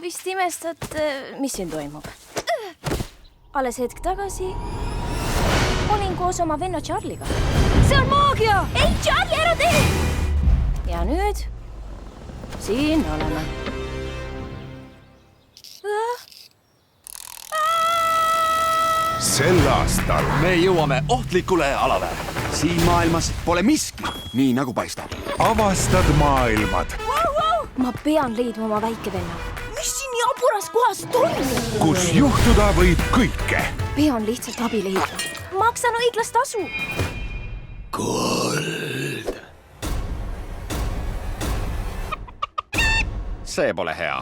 vist imestad, mis siin toimub. Alles hetk tagasi olin koos oma venna Charliga. See on maagia! Ei, Charlie, ära tee! Ja nüüd siin oleme. Sel aastal me jõuame ohtlikule alale. Siin maailmas pole miski, nii nagu paistab. avastad maailmad, Ma pean leidma oma väikevenna. Mis siin jaburas kohas toimub? kus juhtuda võib kõike. Pean lihtsalt abi leidma. Maksan õiglast tasu. See pole hea.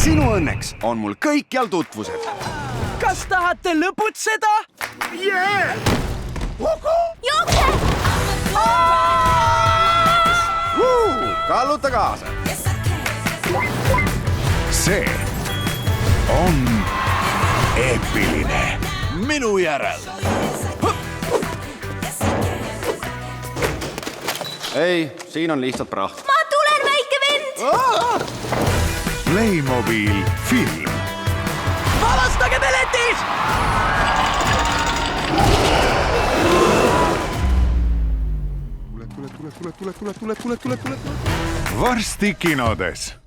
Sinu õnneks on mul kõikjal tutvused. Kas tahate lõputseda? Jookse! Kalluta kaasa. see on eepiline. Minu järel. Ei, siin on lihtsalt praht. Ma tulen, väike vend! Playmobil film. Vabastage piletid! Varsti kinodes.